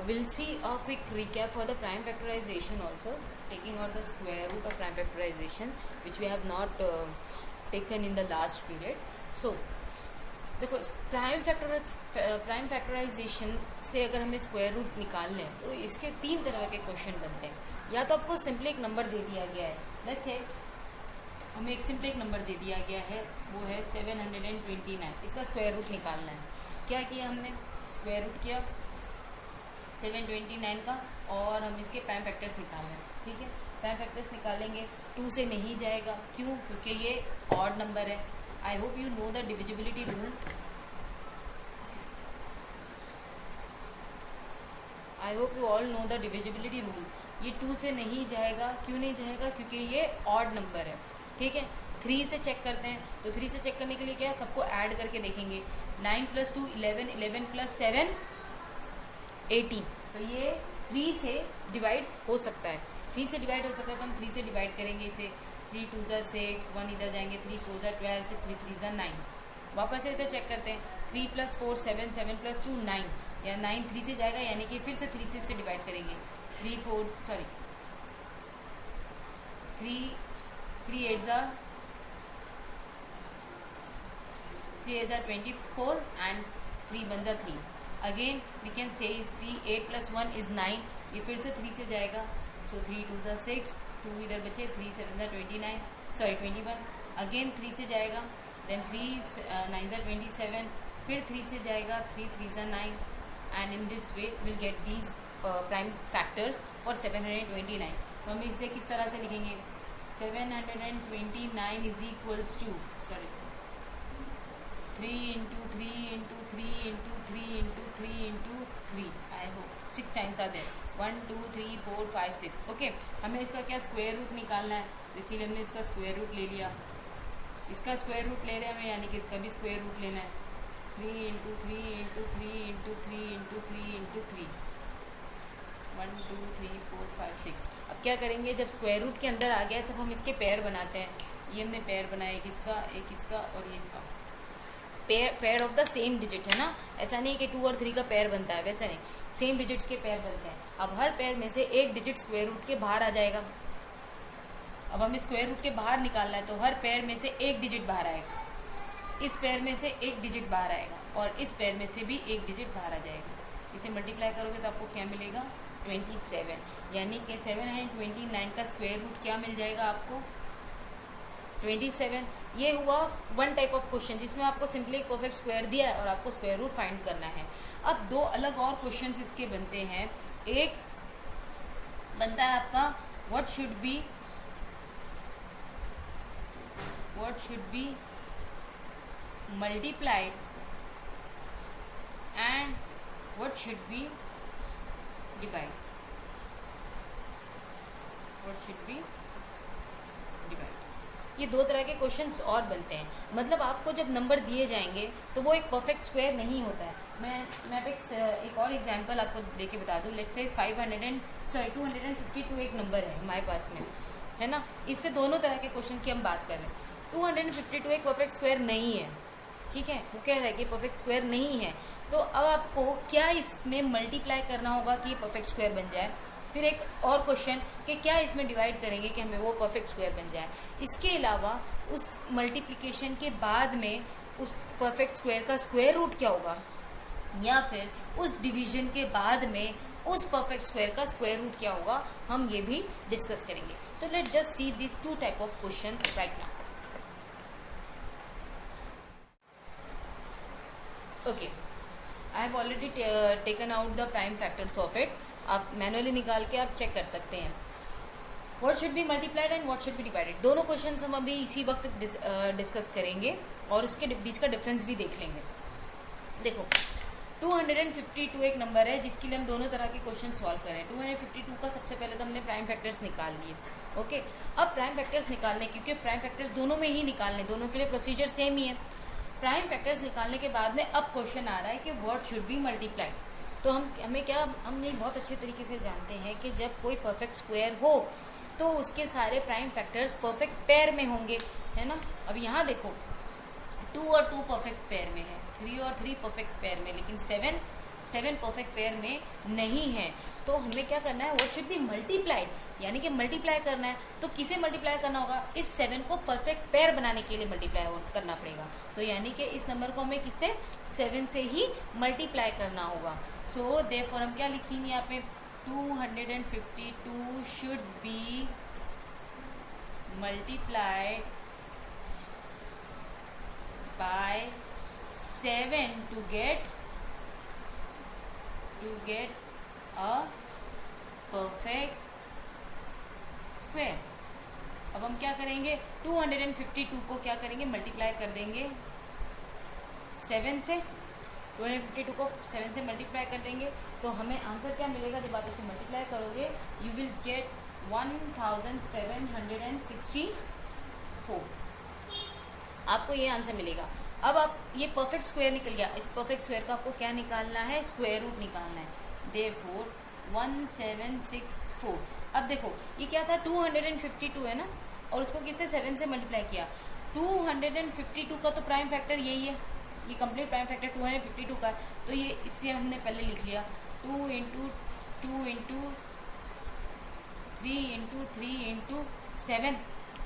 we'll see a quick recap for the prime factorization also, taking out the square root of prime factorization, which we have not taken in the last period. So देखो prime factorisation से अगर हमें square root निकालना है तो इसके तीन तरह के क्वेश्चन बनते हैं. या तो आपको सिंपली एक नंबर दे दिया गया है, लेट्स से हमें एक सिंपली एक नंबर दे दिया गया है, वो है 729. इसका स्क्वायर रूट निकालना है. क्या किया हमने, स्क्वायर रूट किया 729 का और हम इसके प्राइम फैक्टर्स निकाल रहे हैं. ठीक है, प्राइम फैक्टर्स निकालेंगे. 2 से नहीं जाएगा, क्यों? क्योंकि ये ऑड नंबर है. I hope you know the divisibility rule. I hope you all know the divisibility rule. ये 2 से नहीं जाएगा. क्यों नहीं जाएगा? क्योंकि ये ऑड नंबर है. ठीक है, 3 से चेक करते हैं. तो 3 से चेक करने के लिए क्या है, सबको ऐड करके देखेंगे. 9 + 2 11, 11 + 7 18. तो ये 3 से डिवाइड हो सकता है. 3 से डिवाइड हो सकता है तो हम 3 से डिवाइड करेंगे इसे. 3 2 = 6, 1 इधर जाएंगे, 3 4 = 12, फिर 3 3 = 9. वापस से इसे चेक करते हैं. 3 + 4 7, 7 + 2 9, या 9 3 से जाएगा, यानी कि फिर से 3 से इसे डिवाइड करेंगे. 3 8 = 24 and 3 1 = 3. Again we can see 8 + 1 = 9. ये फिर से 3 से जाएगा. सो 3 2 = 6, 2 इधर बचे, 3 7 = 21. अगेन 3 से जाएगा. देन 3 9 = 27. फिर 3 से जाएगा. 3 3 = 9. And in this way will get these prime factors for 729. तो हम इसे किस तरह से लिखेंगे? 729 is equals to 3 × 3 × 3 × 3 × 3 × 3. I hope 6 times are there. 1 2 3 4 5 6. Okay, हमें इसका क्या स्क्वायर रूट निकालना है, तो इसीलिए हमने इसका स्क्वायर रूट ले लिया. इसका स्क्वायर रूट ले रहे हैं हमें, यानी कि इसका भी स्क्वायर रूट लेना है. 3 × 3 × 3 × 3 × 3 × 3. 1 2 3 4 5 6. अब क्या करेंगे, जब स्क्वायर रूट के अंदर आ गया तब हम इसके पेयर बनाते हैं. ये हमने पेयर बनाया, एक इसका और ये इसका. Pair of the same digit है ना. ऐसा नहीं कि 2 और 3 का पेयर बनता है, वैसा नहीं, सेम डिजिट्स के पेयर बनते हैं. अब हर पेयर में से एक डिजिट स्क्वायर रूट के बाहर आ जाएगा. अब हमें स्क्वायर रूट के बाहर निकालना है, तो हर पेयर में से एक डिजिट बाहर आएगा. इस पेयर में से एक डिजिट बाहर आएगा और इस पेयर में से भी एक डिजिट बाहर आ जाएगा. इसे मल्टीप्लाई करोगे तो आपको क्या मिलेगा? 27. यानी कि 729 का स्क्वायर रूट क्या मिल जाएगा आपको? 27. ये हुआ वन टाइप ऑफ क्वेश्चन जिसमें आपको सिंपली एक परफेक्ट स्क्वायर दिया है और आपको स्क्वायर रूट फाइंड करना है. अब 2 अलग और क्वेश्चंस इसके बनते हैं. एक बनता है आपका what should B multiplied and what should be divide. ये 2 तरह के क्वेश्चंस और बनते हैं. मतलब आपको जब नंबर दिए जाएंगे तो वो एक परफेक्ट स्क्वायर नहीं होता है. मैं एक और एग्जांपल आपको लेके बता दूं. लेट्स से 252 एक नंबर है हमारे पास में, है ना. इससे दोनों तरह के क्वेश्चंस की हम बात कर रहे हैं. 252 एक परफेक्ट स्क्वायर नहीं है. ठीक है, वो कह रहा है कि परफेक्ट स्क्वायर नहीं है. तो अब आपको क्या इसमें मल्टीप्लाई करना होगा कि ये परफेक्ट स्क्वायर बन जाए. फिर एक और क्वेश्चन कि क्या इसमें डिवाइड करेंगे कि हमें वो परफेक्ट स्क्वायर बन जाए. इसके अलावा उस मल्टीप्लिकेशन के बाद में उस परफेक्ट स्क्वायर का स्क्वायर रूट क्या होगा, या फिर उस डिवीजन के बाद में उस परफेक्ट स्क्वायर का स्क्वायर रूट क्या होगा, हम ये भी डिस्कस करेंगे. So let's just see this 2 type of question right now. Okay, I have already taken out the prime factors of it. आप मैनुअली निकाल के आप चेक कर सकते हैं. What should B multiplied and what should be divided. दोनों questions हम अभी इसी वक्त डिस्कस करेंगे और उसके बीच का डिफरेंस भी देख लेंगे. देखो, 252 एक नंबर है जिसके लिए हम दोनों तरह के क्वेश्चन सॉल्व करें. 252 का सबसे पहले तो हमने प्राइम फैक्टर्स निकाल लिए. ओके, अब प्राइम फैक्टर्स निकालने, क्योंकि प्राइम फैक्टर्स दोनों में ही निकालने, दोनों के लिए प्रोसीजर सेम ही है. प्राइम फैक्टर्स निकालने के बाद में अब क्वेश्चन आ रहा है कि व्हाट शुड बी मल्टीप्लाइड. तो हम ये बहुत अच्छे तरीके से जानते हैं कि जब कोई परफेक्ट स्क्वायर हो तो उसके सारे प्राइम फैक्टर्स परफेक्ट पेयर में होंगे, है ना. अब यहाँ देखो, 2 और 2 परफेक्ट पेयर में है, 3 और 3 परफेक्ट पेयर में, लेकिन 7 7 परफेक्ट पेयर में नहीं है, तो हमें क्या करना है, व्हाट शुड बी मल्टीप्लाइड, यानी कि मल्टीप्लाई करना है। तो किसे मल्टीप्लाई करना होगा, इस 7 को परफेक्ट पेयर बनाने के लिए मल्टीप्लाई करना पड़ेगा। तो यानी कि इस नंबर को हमें किससे, 7 से ही मल्टीप्लाई करना होगा। सो देयरफॉर हम क्या लिखेंगे यहाँ पे, 252 should B multiplied by 7 to get a perfect square। अब हम क्या करेंगे, 252 को क्या करेंगे, मल्टीप्लाई कर देंगे 7 से, 252 को 7 से मल्टीप्लाई कर देंगे तो हमें आंसर क्या मिलेगा, जब आप इसे मल्टीप्लाई करोगे यू विल गेट 1764, आपको ये आंसर मिलेगा। अब आप ये परफेक्ट स्क्वायर निकल गया, इस परफेक्ट स्क्वायर का आपको क्या निकालना है, स्क्वायर रूट निकालना है। देयरफॉर 1764। अब देखो ये क्या था, 252 है ना, और उसको किससे, 7 से मल्टीप्लाई किया। 252 का तो प्राइम फैक्टर यही है, ये कंप्लीट प्राइम फैक्टर 252 का है, तो ये इससे हमने पहले लिख लिया 2 इंटू 2 इंटू 3 इंटू 3 इंटू 7,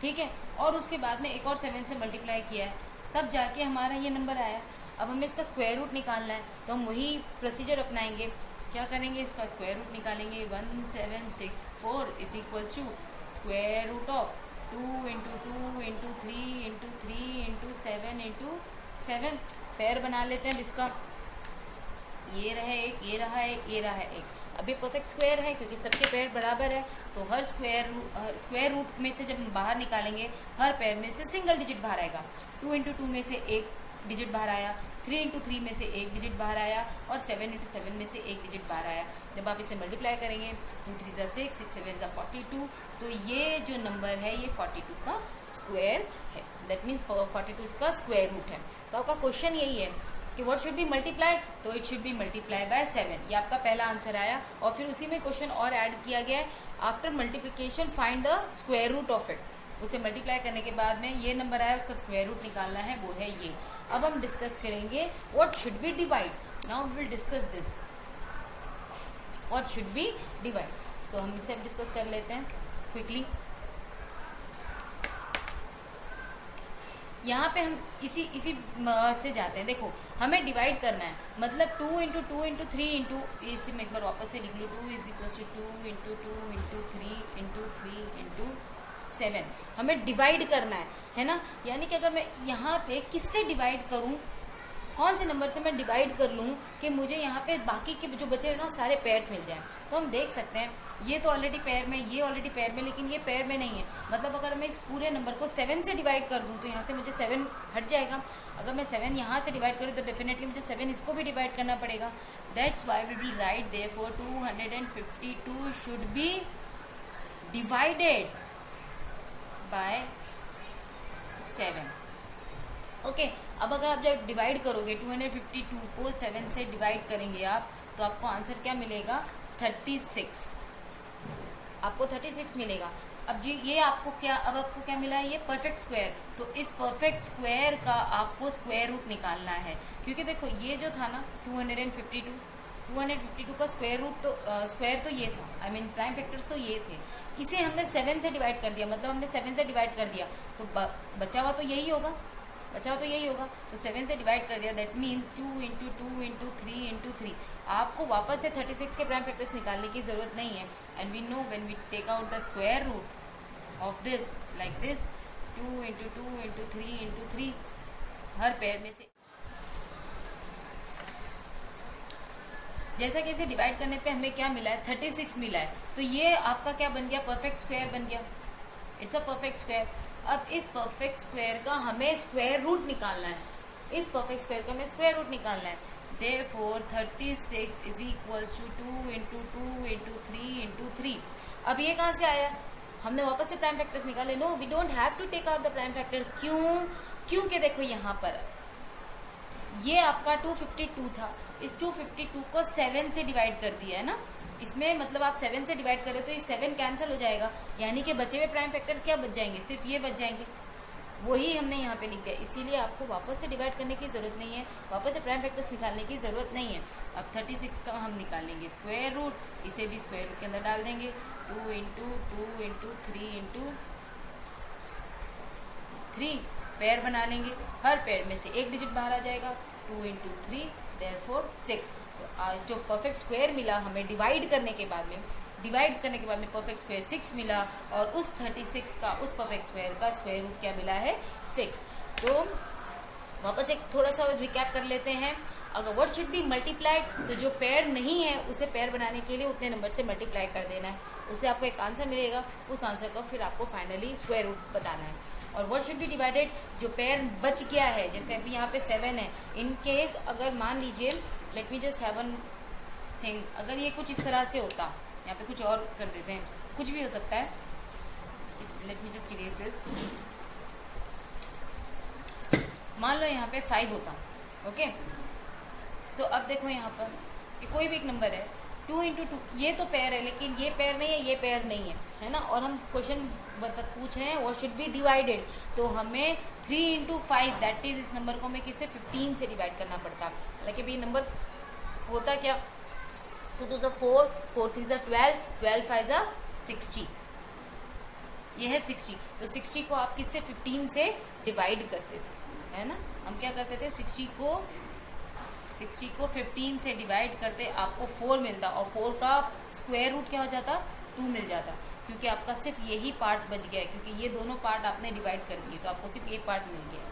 ठीक है। और उसके बाद में एक और 7 से मल्टीप्लाई किया है, तब जाके हमारा ये नंबर आया। अब हमें इसका स्क्वायर रूट निकालना है, तो हम वही प्रोसीजर अपनाएंगे। क्या करेंगे, इसका स्क्वायर रूट निकालेंगे। 1764 is equals to square root of 2 into 2 into 3 into 3 into 7 into 7। Pair बना लेते हैं इसका, ये रहा एक, ये रहा एक, ये रहा एक। अब ये परफेक्ट स्क्वायर है क्योंकि सबके पेयर बराबर है, तो हर स्क्वायर रूट में से जब हम बाहर निकालेंगे, हर पेयर में से सिंगल डिजिट बाहर आएगा। 2 इंटू 2 में से एक डिजिट बाहर आया, 3 इंटू 3 में से एक डिजिट बाहर आया, और 7 इंटू 7 में से एक डिजिट बाहर आया। जब आप इसे मल्टीप्लाई करेंगे 2 3 ज़ा 6, 6 7 ज़ा 42, तो ये जो नंबर है ये 42 का स्क्वायर है। दैट मीन्स 42 इसका स्क्वायर रूट है। तो आपका क्वेश्चन यही है कि व्हाट शुड बी मल्टीप्लाइड, तो it should be multiply by 7। ये आपका पहला आंसर आया। और फिर उसी में क्वेश्चन और ऐड किया गया है, after multiplication find the square root of it. उसे मल्टीप्लाई करने के बाद में ये नंबर आया, उसका स्क्वायर रूट निकालना है, वो है ये। अब हम डिस्कस करेंगे what should be divide. Now we will discuss this, what should be divide. So हम इसे डिस्कस कर लेते हैं क्विकली। यहाँ पे हम इसी से जाते हैं। देखो हमें डिवाइड करना है, मतलब 2 इंटू 2 इंटू 3 इंटू, इसी में एक बार वापस से लिख लूँ, 2 is equal to 2 into 2 into 3 into 3 into 7। हमें डिवाइड करना है ना। यानी कि अगर मैं यहाँ पे किससे डिवाइड करूँ, कौन से नंबर से मैं डिवाइड कर लूँ कि मुझे यहाँ पे बाकी के जो बचे हैं ना सारे पेयर्स मिल जाएं। तो हम देख सकते हैं ये तो ऑलरेडी पेयर में, ये ऑलरेडी पेयर में, लेकिन ये पेयर में नहीं है। मतलब अगर मैं इस पूरे नंबर को 7 से डिवाइड कर दूँ तो यहाँ से मुझे 7 हट जाएगा। अगर मैं 7 यहाँ से डिवाइड करूँ तो डेफिनेटली मुझे 7 इसको भी डिवाइड करना पड़ेगा। That's why we will write therefore 252 should be divided by 7। Okay अब अगर आप जब डिवाइड करोगे 252 को 7 से डिवाइड करेंगे आप, तो आपको आंसर क्या मिलेगा, 36। आपको 36 मिलेगा। अब जी ये आपको क्या, अब आपको क्या मिला है, ये परफेक्ट स्क्वायर। तो इस परफेक्ट स्क्वायर का आपको स्क्वायर रूट निकालना है, क्योंकि देखो ये जो था ना 252 का स्क्वायर रूट तो स्क्वायर तो ये था, आई मीन प्राइम फैक्टर्स तो ये थे। इसे हमने 7 से डिवाइड कर दिया, मतलब हमने 7 से डिवाइड कर दिया, तो बचा हुआ तो यही होगा, तो 7 से डिवाइड कर दिया। That means 2 into 2 into 3 into 3। आपको वापस से 36 के प्राइम फैक्टर्स निकालने की ज़रूरत नहीं है। And we know when we take out the square root of this like this, 2 into 2 into 3 into 3, हर पेयर में से जैसा कि इसे डिवाइड करने पे हमें क्या मिला है, 36 मिला है। तो ये आपका क्या बन गया, परफेक्ट स्क्वायर बन गया। It's a perfect square. अब इस परफेक्ट स्क्वायर का हमें स्क्वायर रूट निकालना है, इस परफेक्ट स्क्वायर का हमें स्क्वायर रूट निकालना है। Therefore 36 is equals to 2 into 2 into 3 into 3। अब ये कहाँ से आया, हमने वापस से प्राइम फैक्टर्स निकाले। No we don't have to take out the prime factors. क्योंकि देखो यहाँ पर ये आपका 252 था, इस 252 को 7 से डिवाइड कर दिया है ना। इसमें मतलब आप 7 से डिवाइड करें तो ये 7 कैंसिल हो जाएगा, यानी कि बचे हुए प्राइम फैक्टर्स क्या बच जाएंगे, सिर्फ ये बच जाएंगे। वही हमने यहाँ पे लिख दिया, इसीलिए आपको वापस से डिवाइड करने की ज़रूरत नहीं है, वापस से प्राइम फैक्टर्स निकालने की ज़रूरत नहीं है। अब 36 का हम निकालेंगे स्क्वायर रूट, इसे भी स्क्वायर रूट के अंदर डाल देंगे। 2 इंटू 3 इंटू 3 पेयर बना लेंगे, हर पेयर में से एक डिजिट बाहर आ जाएगा। 2 इंटू 3 देयरफॉर 6। तो आज जो परफेक्ट स्क्वायर मिला हमें डिवाइड करने के बाद में परफेक्ट स्क्वायर 6 मिला, और उस 36 का उस परफेक्ट स्क्वायर का स्क्वायर रूट क्या मिला है 6। तो वापस एक थोड़ा सा रिकैप कर लेते हैं। अगर वर्ड शुड बी मल्टीप्लाइड, तो जो पेयर नहीं है उसे पेयर बनाने के लिए उतने नंबर से मल्टीप्लाई कर देना है, उससे आपको एक आंसर मिलेगा। उस आंसर को फिर आपको फाइनली स्क्वायर रूट बताना है। और वर्ड शुड बी डिवाइडेड, जो पेयर बच गया है, जैसे अभी यहाँ पे 7 है, इन केस अगर मान लीजिए, let me just have one thing, अगर ये कुछ इस तरह से होता, यहाँ पे कुछ और कर देते हैं, कुछ भी हो सकता है, let me just erase this. मान लो यहाँ पे 5 होता, ओके। तो अब देखो यहाँ पर कि कोई भी एक नंबर है, 2 इंटू 2, ये तो पेयर है, लेकिन ये पेयर नहीं है, ये पेयर नहीं है ना। और हम क्वेश्चन पूछ रहे हैं व्हाट शुड बी डिवाइडेड, तो हमें 3 इंटू 5 दैट इज, इस नंबर को हमें किससे 15 से डिवाइड करना पड़ता। हालांकि ये नंबर होता क्या, 2 2 4, 4 3 12, 12 5 60, ये है 60। तो 60 को आप किससे 15 से डिवाइड करते थे, है ना। हम क्या करते थे, 60 को 15 से डिवाइड करते, आपको 4 मिलता, और 4 का स्क्वायर रूट क्या हो जाता, 2 मिल जाता, क्योंकि आपका सिर्फ यही पार्ट बच गया है, क्योंकि ये दोनों पार्ट आपने डिवाइड कर दिए, तो आपको सिर्फ ये पार्ट मिल गया।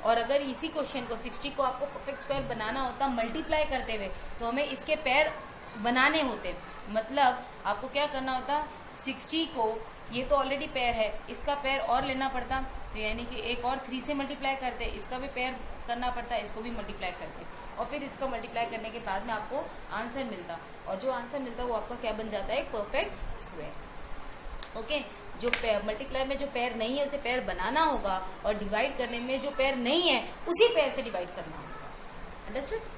और अगर इसी क्वेश्चन को 60 को आपको परफेक्ट स्क्वायर बनाना होता मल्टीप्लाई करते हुए, तो हमें इसके पेयर बनाने होते, मतलब आपको क्या करना होता, 60 को, ये तो ऑलरेडी पेयर है, इसका पेयर और लेना पड़ता, तो यानी कि एक और 3 से मल्टीप्लाई करते, इसका भी पेयर करना पड़ता, इसको भी मल्टीप्लाई करते, और फिर इसका मल्टीप्लाई करने के बाद में आपको आंसर मिलता, और जो आंसर मिलता वो आपका क्या बन जाता है, एक परफेक्ट स्क्वायर। ओके, जो मल्टीप्लाई में जो पेयर नहीं है उसे पेयर बनाना होगा, और डिवाइड करने में जो पेयर नहीं है उसी पेयर से डिवाइड करना होगा। अंडरस्टूड।